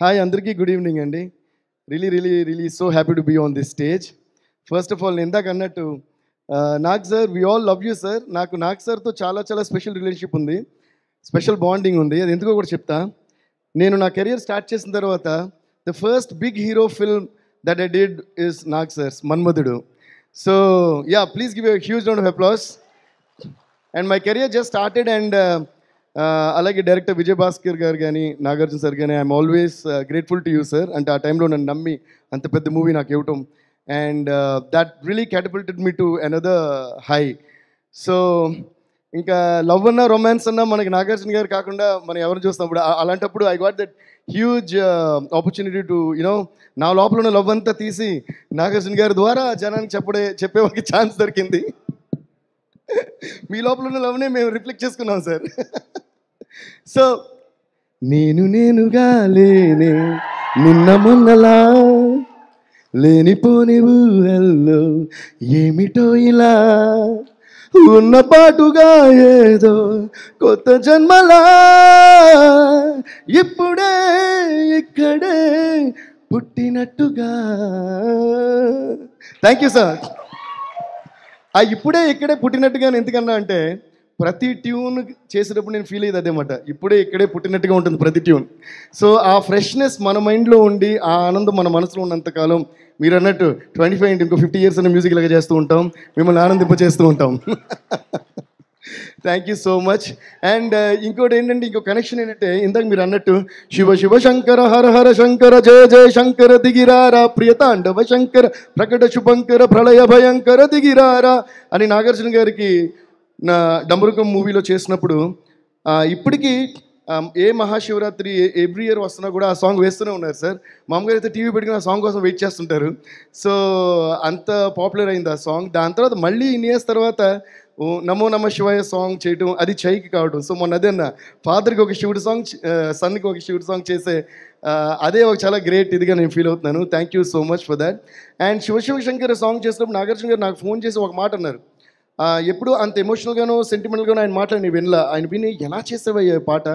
Hi అందరికీ good evening అండి. Really so happy to be on this stage. First of all నేను ఇందాక అన్నట్టు Nag sir, we all love you sir. నాకు నాగ్ సార్తో చాలా స్పెషల్ రిలేషన్షిప్ ఉంది, స్పెషల్ బాండింగ్ ఉంది. అది ఎందుకో కూడా చెప్తా. నేను నా కెరియర్ స్టార్ట్ చేసిన తర్వాత the first big hero film that I did is Nag sir's Manmadhudu. So yeah, please give a huge round of applause. And my career just started and అలాగే డైరెక్టర్ విజయ్ భాస్కర్ గారు కానీ నాగార్జున సార్ కానీ I'm always grateful to you sir. అంటే ఆ టైంలో నన్ను నమ్మి అంత పెద్ద మూవీ నాకు ఇవ్వటం, and that really catapulted me to another high. So ఇంకా లవ్ అన్నా రొమాన్స్ అన్నా మనకి నాగార్జున గారు కాకుండా మనం ఎవరు చూస్తాం. అలాంటప్పుడు I got that huge opportunity to you know నా లోపల ఉన్న లవ్ అంతా తీసి నాగార్జున గారి ద్వారా జనానికి చెప్పే ఒక ఛాన్స్ దొరికింది. మీ లోపల ఉన్న లవ్నే మేము రిఫ్లెక్ట్ చేసుకున్నాం సార్. సో నేనుగా లేనే నిన్న మొన్నలా లేనిపోని ఊహల్లో ఏమిటో ఇలా ఉన్న పాటుగా ఏదో కొత్త జన్మలా ఇప్పుడే ఇక్కడే పుట్టినట్టుగా. Thank you sir. ఇప్పుడే ఇక్కడే పుట్టినట్టుగా ఎందుకన్నా అంటే ప్రతి ట్యూన్ చేసేటప్పుడు నేను ఫీల్ అయ్యేది అదేమాట, ఇప్పుడే ఇక్కడే పుట్టినట్టుగా ఉంటుంది ప్రతి ట్యూన్. సో ఆ ఫ్రెష్నెస్ మన మైండ్లో ఉండి ఆ ఆనందం మన మనసులో ఉన్నంతకాలం మీరు అన్నట్టు 25 ఇంకో 50 years అనే మ్యూజిక్ లాగా చేస్తూ ఉంటాం, మిమ్మల్ని ఆనందింపచేస్తూ ఉంటాం. Thank you so much. And ఇంకోటి ఏంటంటే, ఇంకో కనెక్షన్ ఏంటంటే, ఇందాక మీరు అన్నట్టు శివ శివ శంకర హర హర శంకర జయ జయ శంకర దిగిరారా ప్రియతాండవ శంకర ప్రకట శుభంకర ప్రళయ భయంకర దిగిరారా అని నాగార్జున గారికి నా డమరుకం మూవీలో చేసినప్పుడు ఇప్పటికీ ఏ మహాశివరాత్రి ఎవ్రీ ఇయర్ వస్తున్నా కూడా ఆ సాంగ్ వేస్తూనే ఉన్నారు సార్. మామూలుగా అయితే టీవీ పెట్టుకుని ఆ సాంగ్ కోసం వెయిట్ చేస్తుంటారు. సో అంత పాపులర్ అయింది ఆ సాంగ్. దాని తర్వాత మళ్ళీ ఇన్ని ఇయర్స్ తర్వాత నమో నమ శివాయ సాంగ్ చేయటం, అది చైకి కావడం. సో మొన్న అదే అన్న, ఫాదర్కి ఒక శివుడు సాంగ్, సన్కి ఒక శివుడు సాంగ్ చేసే అదే ఒక చాలా గ్రేట్ ఇదిగా నేను ఫీల్ అవుతున్నాను. Thank you so much for that. And Shiva Shankar song చేసినప్పుడు నాగార్జున గారు నాకు ఫోన్ చేసి ఒక మాట అన్నారు. ఎప్పుడు అంత ఎమోషనల్గానో సెంటిమెంటల్గానో ఆయన మాటలు నేను వినలా. ఆయన విని ఎలా చేసేవయ్యా పాట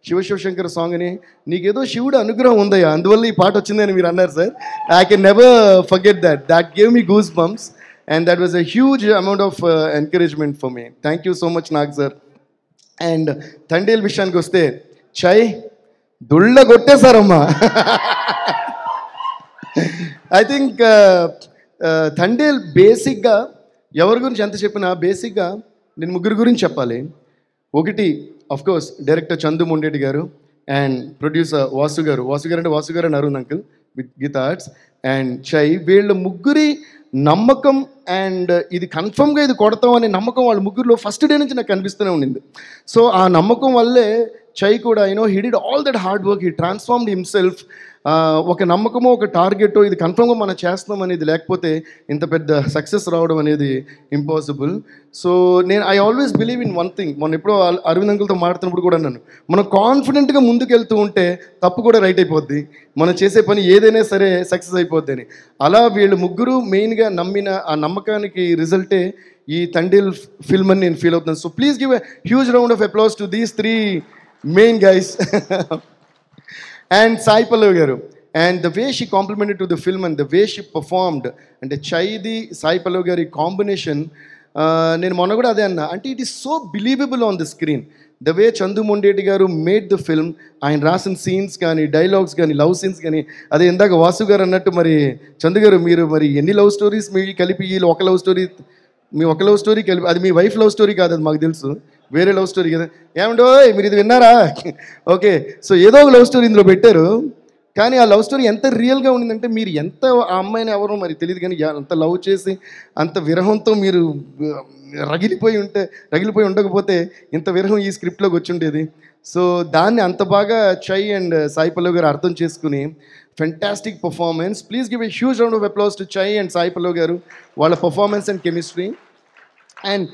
శివశంకర్ సాంగ్ అని, నీకేదో శివుడు అనుగ్రహం ఉందయ్యా, అందువల్ల ఈ పాట వచ్చిందని మీరు అన్నారు sir. I can never forget that gave me goose bumps. And that was a huge amount of encouragement for me. Thank you so much, Nag sir. And Thandel విషయానికి వస్తే చై దుళ్ళ కొట్టేశారమ్మా. ఐ థింక్ థండేల్ బేసిక్గా ఎవరి గురించి ఎంత చెప్పినా బేసిక్గా నేను ముగ్గురు గురించి చెప్పాలి. ఒకటి of course director Chandu Mondeti garu and producer Vasu garu అంటే వాసు గారు అని Arun uncle with Geetha Arts and Chai. వీళ్ళ ముగ్గురి నమ్మకం అండ్ ఇది కన్ఫర్మ్గా ఇది కొడతాం అనే నమ్మకం వాళ్ళ ముగ్గురులో ఫస్ట్ డే నుంచి నాకు కనిపిస్తూనే ఉండింది. సో ఆ నమ్మకం వల్లే చై కూడా he did all that hard work, he transformed himself. ఒక నమ్మకమో ఒక టార్గెటో ఇది కన్ఫర్మ్గా మనం చేస్తున్నాం అనేది లేకపోతే ఇంత పెద్ద సక్సెస్ రావడం అనేది impossible. So I always believe in one thing. మనం ఎప్పుడో అరవింద్ అంకుల్తో మాట్లాడినప్పుడు కూడా అన్నాను, మనం కాన్ఫిడెంట్గా ముందుకు వెళ్తూ ఉంటే తప్పు కూడా రైట్ అయిపోద్ది, మనం చేసే పని ఏదైనా సరే సక్సెస్ అయిపోద్ది అని. అలా వీళ్ళు ముగ్గురు మెయిన్గా నమ్మిన ఆ నమ్మకానికి రిజల్టే ఈ తండేల్ ఫిల్మ్ అని నేను ఫీల్ అవుతున్నాను. So please give a huge round of applause to these 3 main guys. And Sai Pallavi garu, and the way she complimented to the film and the way she performed, and the Chaidi Sai Pallavi gari combination, నేను మొన్న కూడా అదే అన్నా, అంటే it is so believable on the screen the way Chandu Mondeti గారు made the film. ఆయన రాసిన scenes కానీ డైలాగ్స్ కానీ లవ్ సీన్స్ కానీ, అదే ఇందాక వాసు గారు అన్నట్టు మరి చందు గారు మీరు మరి ఎన్ని లవ్ స్టోరీస్ మీ కలిపి వీళ్ళు ఒక లవ్ స్టోరీ కలిపి, అది మీ వైఫ్ లవ్ స్టోరీ కాదు, అది మాకు తెలుసు, వేరే లవ్ స్టోరీ కదా. ఏమంటో మీరు ఇది విన్నారా? ఓకే, సో ఏదో ఒక లవ్ స్టోరీ ఇందులో పెట్టారు. కానీ ఆ లవ్ స్టోరీ ఎంత రియల్గా ఉండిందంటే, మీరు ఎంత ఆ అమ్మాయిని ఎవరో మరి తెలియదు కానీ అంత లవ్ చేసి అంత విరహంతో మీరు రగిలిపోయి ఉండకపోతే ఇంత విరహం ఈ స్క్రిప్ట్లోకి వచ్చి ఉండేది. సో దాన్ని అంత బాగా చై అండ్ సాయి పల్లవి గారు అర్థం చేసుకుని fantastic performance. Please give a huge round of applause to Chai and Sai Pallavi garu, వాళ్ళ performance and chemistry. And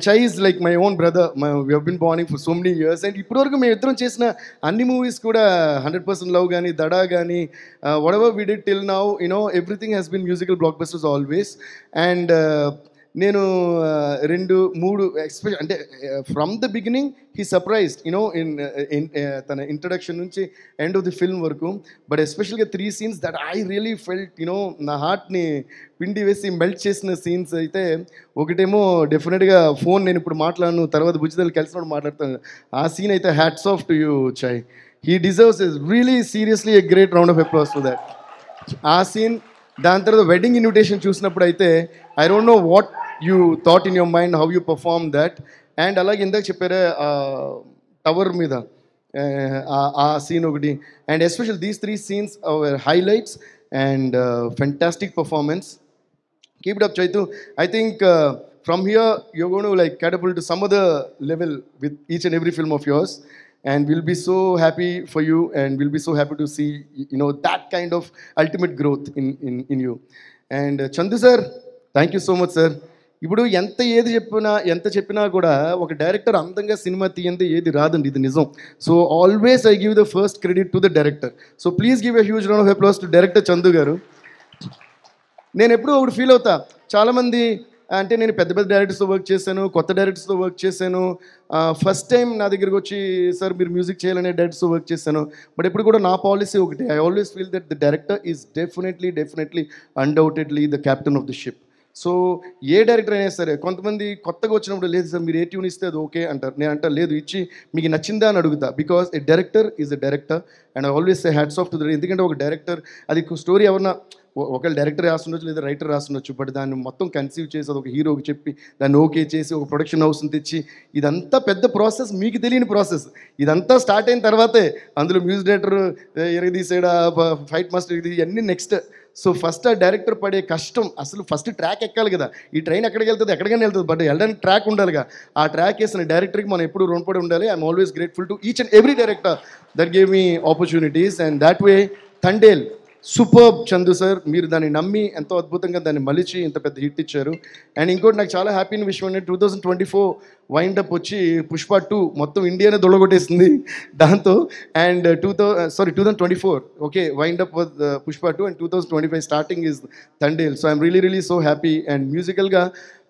Chai is like my own brother. We have been bonding for so many years. And ఇప్పటివరకు మేము ఇద్దరం చేసిన అన్ని మూవీస్ కూడా 100% love కానీ దడా కానీ whatever we did till now everything has been musical blockbusters always. And నేను 2-3 అంటే from the beginning he surprised you know in తన ఇంట్రడక్షన్ నుంచి ఎండ్ ఆఫ్ ది ఫిల్మ్ వరకు. బట్ ఎస్పెషల్గా 3 scenes that I really felt you know నా హార్ట్ని పిండి వేసి మెల్ట్ చేసిన సీన్స్ అయితే, ఒకటేమో డెఫినెట్గా ఫోన్ నేను ఇప్పుడు మాట్లాడను, తర్వాత బుజ్జితల్లి కలిసినప్పుడు మాట్లాడతాను. ఆ సీన్ అయితే hats off to you Chai. He deserves is really seriously a great round of applause for that. ఆ సీన్, దాని తర్వాత వెడ్డింగ్ ఇన్విటేషన్ చూసినప్పుడు అయితే I don't know what you thought in your mind, how you perform that. And అలాగే ఇందాక చెప్పారే tower మీద ఆ సీన్ ఒకటి. And especial these 3 scenes are highlights and fantastic performance. Keep it up, Chaitu. I think from here you're going to like catapult to some other level with each and every film of yours, and we'll be so happy for you, and we'll be so happy to see that kind of ultimate growth in you. And Chandu sir, thank you so much sir. ఇప్పుడు ఎంత చెప్పినా కూడా ఒక director అందంగా cinema తీయందే ఏది రాదండి, ఇది నిజం. So always I give the first credit to the director. So please give a huge round of applause to director Chandu గారు. నేను ఎప్పుడూ ఒకటి ఫీల్ అవుతా, చాలామంది అంటే నేను పెద్ద పెద్ద డైరెక్టర్స్తో వర్క్ చేశాను, కొత్త డైరెక్టర్స్తో వర్క్ చేశాను, ఫస్ట్ టైం నా దగ్గరికి వచ్చి సార్ మీరు మ్యూజిక్ చేయాలనే డైరెక్టర్స్తో వర్క్ చేశాను. బట్ ఇప్పుడు కూడా నా పాలసీ ఒకటి, I always feel that the director is definitely undoubtedly the captain of the ship. So A director అయినా సరే, కొంతమంది కొత్తగా వచ్చినప్పుడు లేదు సార్ మీరు ఏ ట్యూన్ ఇస్తే అది ఓకే అంటారు. నేను అంటా లేదు, ఇచ్చి మీకు నచ్చిందా అని అడుగుతా. Because A director is a director and I always say hats off to the. ఎందుకంటే ఒక డైరెక్టర్ అది స్టోరీ ఎవరన్నా ఒకవేళ డైరెక్టర్ రాస్తుండొచ్చు లేదా రైటర్ రాస్తుండొచ్చు, బట్ దాన్ని మొత్తం కన్సీవ్ చేసి అది ఒక హీరోకి చెప్పి దాన్ని ఓకే చేసి ఒక ప్రొడక్షన్ హౌస్ని తెచ్చి, ఇదంతా పెద్ద ప్రాసెస్, మీకు తెలియని ప్రాసెస్. ఇదంతా స్టార్ట్ అయిన తర్వాతే అందులో మ్యూజిక్ డైరెక్టర్ ఎరగదీసాడా, ఫైట్ మాస్టర్ ఇవన్నీ నెక్స్ట్. సో ఫస్ట్ ఆ డైరెక్టర్ పడే కష్టం, అసలు ఫస్ట్ ట్రాక్ ఎక్కాలి కదా. ఈ ట్రైన్ ఎక్కడికి వెళ్తుంది, ఎక్కడికైనా వెళ్తుంది, బట్ వెళ్ళడానికి ట్రాక్ ఉండాలిగా. ఆ ట్రాక్ వేసిన డైరెక్టర్కి మనం ఎప్పుడు రుణపడి ఉండాలి. I'm always grateful to each and every director that gave me opportunities. And that way Thandel superb Chandu sir, మీరు దాన్ని నమ్మి ఎంతో అద్భుతంగా దాన్ని మలిచి ఇంత పెద్ద హిట్ ఇచ్చారు. అండ్ ఇంకోటి నాకు చాలా హ్యాపీ విషయం అంటే 2024 వైండప్ వచ్చి పుష్ప 2 మొత్తం ఇండియానే దొడగొట్టేసింది దాంతో. And 2024 okay wind up Pushpa 2 and 2025 starting is Thandel. So I'm really so happy. And మ్యూజికల్గా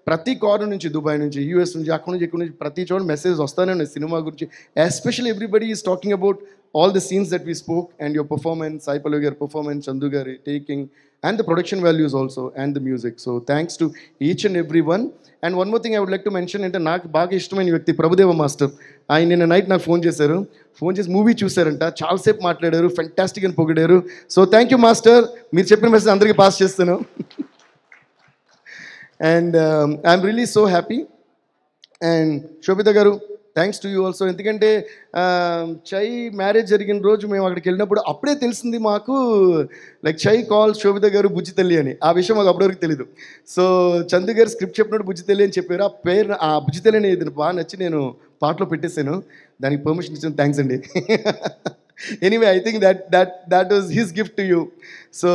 ప్రతి కార్నర్ నుంచి, దుబాయ్ నుంచి, యూఎస్ నుంచి, అక్కడ నుంచి, ఇక్కడ నుంచి ప్రతి చోట మెసేజ్ వస్తానే ఉన్నాయి సినిమా గురించి. Especially everybody is talking about all the scenes that we spoke and your performance, Sai Pallavi Garu performance, Chandu Garu taking, and the production values also, and the music. So thanks to each and everyone. And one more thing I would like to mention, ante నాకు బాగా ఇష్టమైన వ్యక్తి Prabhudeva master. ఆయన నిన్న night నాకు phone చేసి movie చూసారంట, చాలాసేపు మాట్లాడారు, ఫెంటాస్టిక్ అని పొగిడారు. సో థ్యాంక్ యూ మాస్టర్, మీరు చెప్పిన మెసేజ్ అందరికీ పాస్ చేస్తాను. And I'm really so happy. And Sobhita garu, thanks to you also. ఎందుకంటే చై మ్యారేజ్ జరిగిన రోజు మేము అక్కడికి వెళ్ళినప్పుడు అప్పుడే తెలిసింది మాకు, లైక్ చై కాల్ శోభిత గారు బుజ్జి తల్లి అని. ఆ విషయం మాకు అప్పటివరకు తెలీదు. సో చందు గారు స్క్రిప్ట్ చెప్పినప్పుడు బుజ్జి తల్లి అని చెప్పారు. ఆ పేరు, ఆ బుజ్జి తల్లి అనేది బాగా నచ్చి నేను పాటలో పెట్టేశాను. దానికి పర్మిషన్ ఇచ్చిన థ్యాంక్స్ అండి. Anyway I think that was his gift to you. So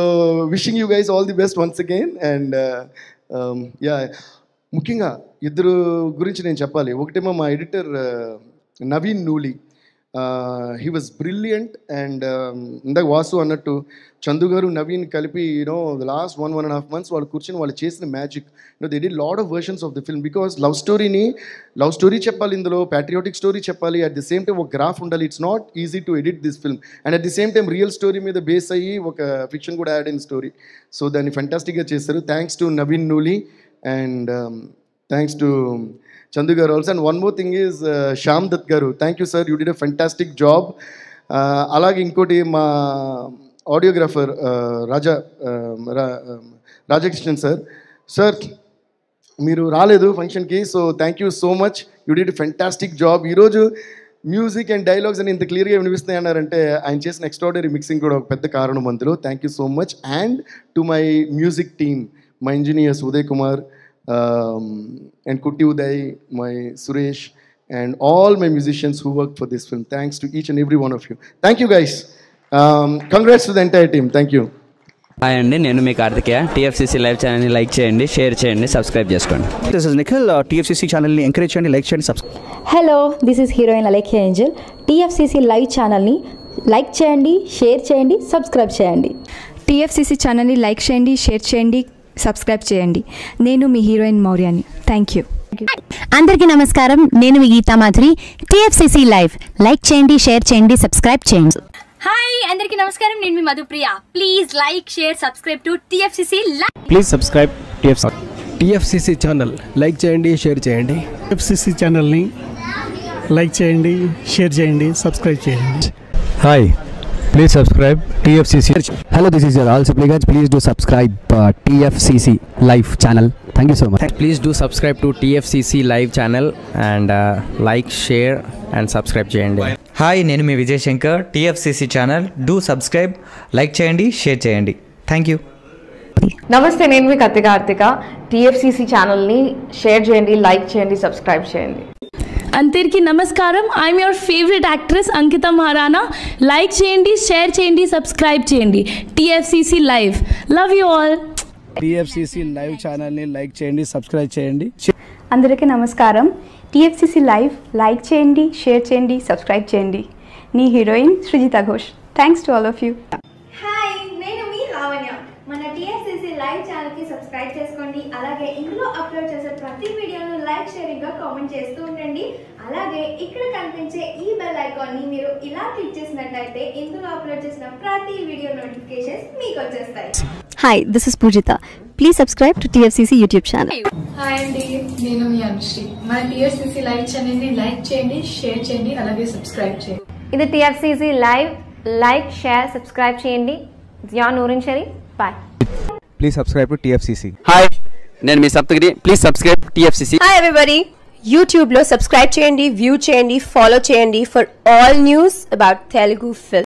wishing you guys all the best once again. And yeah, ముఖ్యంగా ఇద్దరు గురించి నేను చెప్పాలి. ఒకటేమో మా editor Naveen Nooli, he was brilliant. And ఇందాక వాసు అన్నట్టు చందు గారు నవీన్ కలిపి ద లాస్ట్ 1.5 months వాళ్ళు కూర్చొని వాళ్ళు చేసిన magic. They did lot of versions of the film. Because love story చెప్పాలి, ఇందులో ప్యాట్రియాటిక్ స్టోరీ చెప్పాలి, అట్ ది సేమ్ టైం ఒక గ్రాఫ్ ఉండాలి. It's not easy to edit this film. And at the same time real story మీద base అయ్యి ఒక fiction కూడా add అయిన స్టోరీ. సో దాన్ని ఫెంటాస్టిక్గా చేస్తారు. Thanks to Naveen Nooli and thanks to Chandu garu also. And one more thing is Shyam Dutt garu, thank you sir, you did a fantastic job. Alage inkoti ma audiographer Rajakrishnan sir మీరు రాలేదు ఫంక్షన్కి. So thank you so much, you did fantastic job. ఈరోజు music and dialogues అని ఇంత క్లియర్గా వినిపిస్తున్నాయి అన్నారంటే ఆయన చేసిన ఎక్స్ట్రాడనరీ మిక్సింగ్ కూడా ఒక పెద్ద కారణం అందులో. Thank you so much. And to my music team, my engineers Uday Kumar and Kutti Uday, my Suresh, and all my musicians who worked for this film. Thanks to each and every one of you. Thank you guys. Congrats to the entire team. Thank you. Hi అండి, నేను మీ Karthikeya. TFCC live ఛానల్ని like చేయండి, share చేయండి, subscribe చేసుకోండి. This is Nikhil. TFCC ఛానల్ని encourage చేయండి, like చేయండి, subscribe. Hello, this is heroine Alekhya Angel. TFCC live ఛానల్ని లైక్ చేయండి, షేర్ చేయండి, సబ్స్క్రైబ్ చేయండి. టీఎఫ్సీసీ ఛానల్ని లైక్ చేయండి, షేర్ చేయండి, సబ్స్క్రైబ్ చేయండి. నేను మీ హీరోయిన్ మౌర్యాని. Thank you. అందరికీ నమస్కారం. నేను మీ Geetha Madhuri. TFCC live like చేయండి, షేర్ చేయండి, సబ్స్క్రైబ్ చేయండి. హాయ్ అందరికీ నమస్కారం. నేను మీ Madhupriya. Please like, share, subscribe to TFCC live. Please subscribe TFCC channel. Like చేయండి, షేర్ చేయండి. TFCC ఛానల్ని లైక్ చేయండి, షేర్ చేయండి, సబ్స్క్రైబ్ చేయండి. Hi, please subscribe TFCC. Hello, this is your ఆల్ సిప్లిగన్స్. Please do subscribe TFCC live channel. Thank you so much. Please do subscribe to TFCC live channel and like, share and subscribe చేయండి. Hi, నేను మీ Vijay Shankar. TFCC channel do subscribe, like చేయండి, share చేయండి. Thank you. నమస్తే, నేను మీ Karthika. TFCC ఛానల్ని share చేయండి, like చేయండి, సబ్స్క్రైబ్ చేయండి. అందరికీ నమస్కారం. I'm your favourite actress Ankita Maharana. Like చేయండి, షేర్ చేయండి, సబ్స్క్రైబ్ చేయండి. TFCC live. Love you all. TFCC live ఛానల్ని లైక్ చేయండి, సబ్స్క్రైబ్ చేయండి. అందరికీ నమస్కారం. TFCC లైవ్ లైక్ చేయండి, షేర్ చేయండి, సబ్స్క్రైబ్ చేయండి. నీ heroine Srujitha Ghosh. Thanks to all of you. Hi, నేను మీ లావణ్య. మన TFCC లైవ్ ఛానల్కి సబ్స్క్రైబ్ చేసుకోండి. అలాగే ఇందులో అప్లోడ్ చేసే ప్రతి వీడియోను లైక్, షేరింగ్గా కామెంట్ చేస్తూ ఉండండి. అలాగే ఇక్కడ కనిపించే ఈ బెల్ ఐకాన్ని మీరు ఇలా క్లిక్ చేసినట్లయితే ఇందులో అప్లోడ్ చేసిన ప్రతి వీడియో నోటిఫికేషన్స్ మీకు వచ్చేస్తాయి. Hi, this is Poojitha. Please subscribe to TFCC YouTube channel. Hi అండి, నేను మీ అనుశ్రీ. మన TFCC లైవ్ ఛానల్ని లైక్ చేయండి, షేర్ చేయండి, అలాగే సబ్స్క్రైబ్ చేయండి. ఇది TFCC live like, share, subscribe చేయండి. Zia Noorin Shari. Bye. Please subscribe to TFCC. Hi, నేను మీ Saptagiri. Please subscribe TFCC. Hi everybody, యూట్యూబ్లో సబ్స్క్రైబ్ చేయండి, వ్యూ చేయండి, ఫాలో చేయండి for all news about Telugu film.